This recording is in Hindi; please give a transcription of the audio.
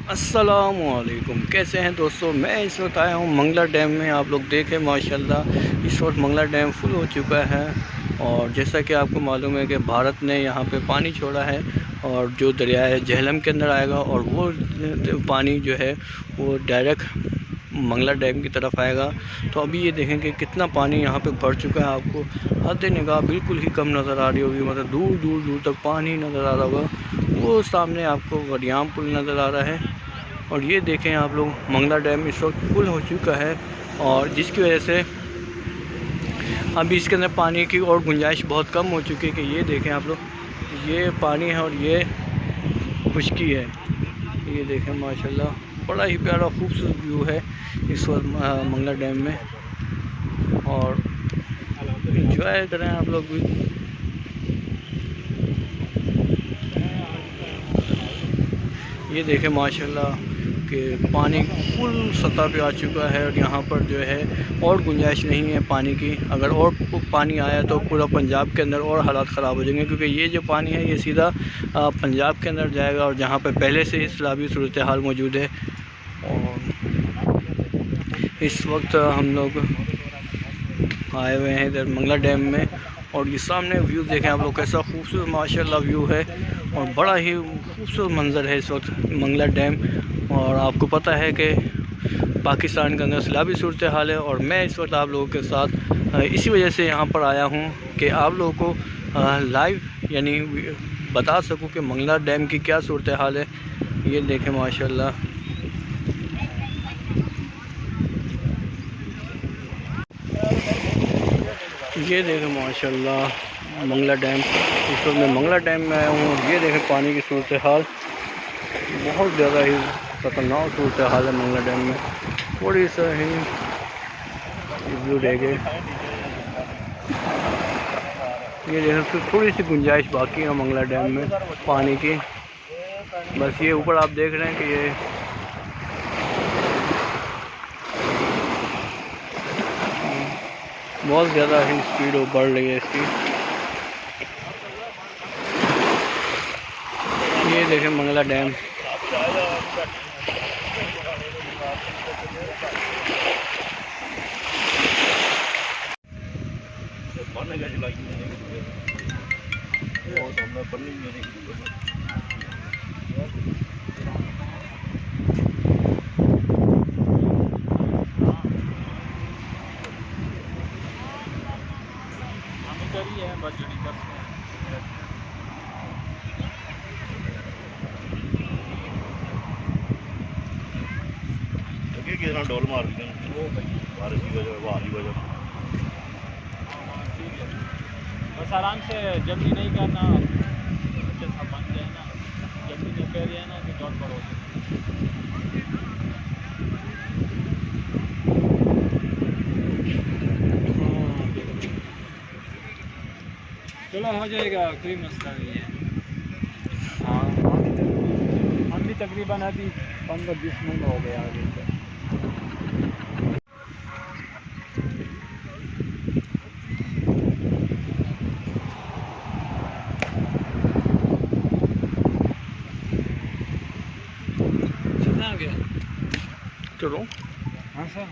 अस्सलामुअलैकुम। कैसे हैं दोस्तों? मैं इस वक्त आया हूँ मंगला डैम में। आप लोग देखें माशाल्लाह इस वक्त मंगला डैम फुल हो चुका है। और जैसा कि आपको मालूम है कि भारत ने यहाँ पे पानी छोड़ा है और जो दरिया है झेलम के अंदर आएगा और वो पानी जो है वो डायरेक्ट मंगला डैम की तरफ आएगा। तो अभी ये देखें कि कितना पानी यहाँ पे भर चुका है। आपको हद निगाह बिल्कुल ही कम नज़र आ रही होगी, मतलब दूर दूर दूर तक पानी नज़र आ रहा होगा। वो सामने आपको वडियाम पुल नज़र आ रहा है। और ये देखें आप लोग मंगला डैम इस वक्त फुल हो चुका है और जिसकी वजह से अभी इसके अंदर पानी की और गुंजाइश बहुत कम हो चुकी है। कि ये देखें आप लोग, ये पानी है और ये खुश्की है। ये देखें माशाल्लाह बड़ा ही प्यारा खूबसूरत व्यू है इस वक्त मंगला डैम में। और इंजॉय करें आप लोग भी। ये देखें माशाल्लाह कि पानी फुल सतह पे आ चुका है और यहाँ पर जो है और गुंजाइश नहीं है पानी की। अगर और पानी आया तो पूरा पंजाब के अंदर और हालात ख़राब हो जाएंगे, क्योंकि ये जो पानी है ये सीधा पंजाब के अंदर जाएगा और जहाँ पर पहले से ही सैलाबी सूरत हाल मौजूद है। और इस वक्त हम लोग आए हुए हैं इधर मंगला डैम में और ये सामने व्यू देखें आप लोग, कैसा खूबसूरत माशाल्लाह व्यू है और बड़ा ही खूबसूरत मंज़र है इस वक्त मंगला डैम। और आपको पता है कि पाकिस्तान के अंदर सैलाबी सूरत हाल है और मैं इस वक्त आप लोगों के साथ इसी वजह से यहाँ पर आया हूँ कि आप लोगों को लाइव यानी बता सकूँ कि मंगला डैम की क्या सूरत हाल है। ये देखें माशाल्लाह, ये देखें माशाल्लाह मंगला डैम। इस वक्त मैं मंगला डैम में आया हूँ और ये देखें पानी की सूरत हाल, बहुत ज़्यादा ही खतरनाक सूरत हाल है मंगला डैम में। थोड़ी सा ही व्यू रह गए, ये देखें थोड़ी सी गुंजाइश बाकी है मंगला डैम में पानी की। बस ये ऊपर आप देख रहे हैं कि ये बहुत ज़्यादा ही स्पीड बढ़ रही है इसकी। ये देखें मंगला डैम, डोल मार दी बारिश की वजह हवा की वजह। बस आराम से, जल्दी नहीं करना, अच्छे से बन जाए ना, जल्दी नहीं कर रही है ना कि डॉट पड़ो। चलो हो जाएगा, कोई मसला नहीं है। हाँ हम भी तकरीबन अभी 15-20 मिनट हो गया अभी तक। चलो हाँ सर।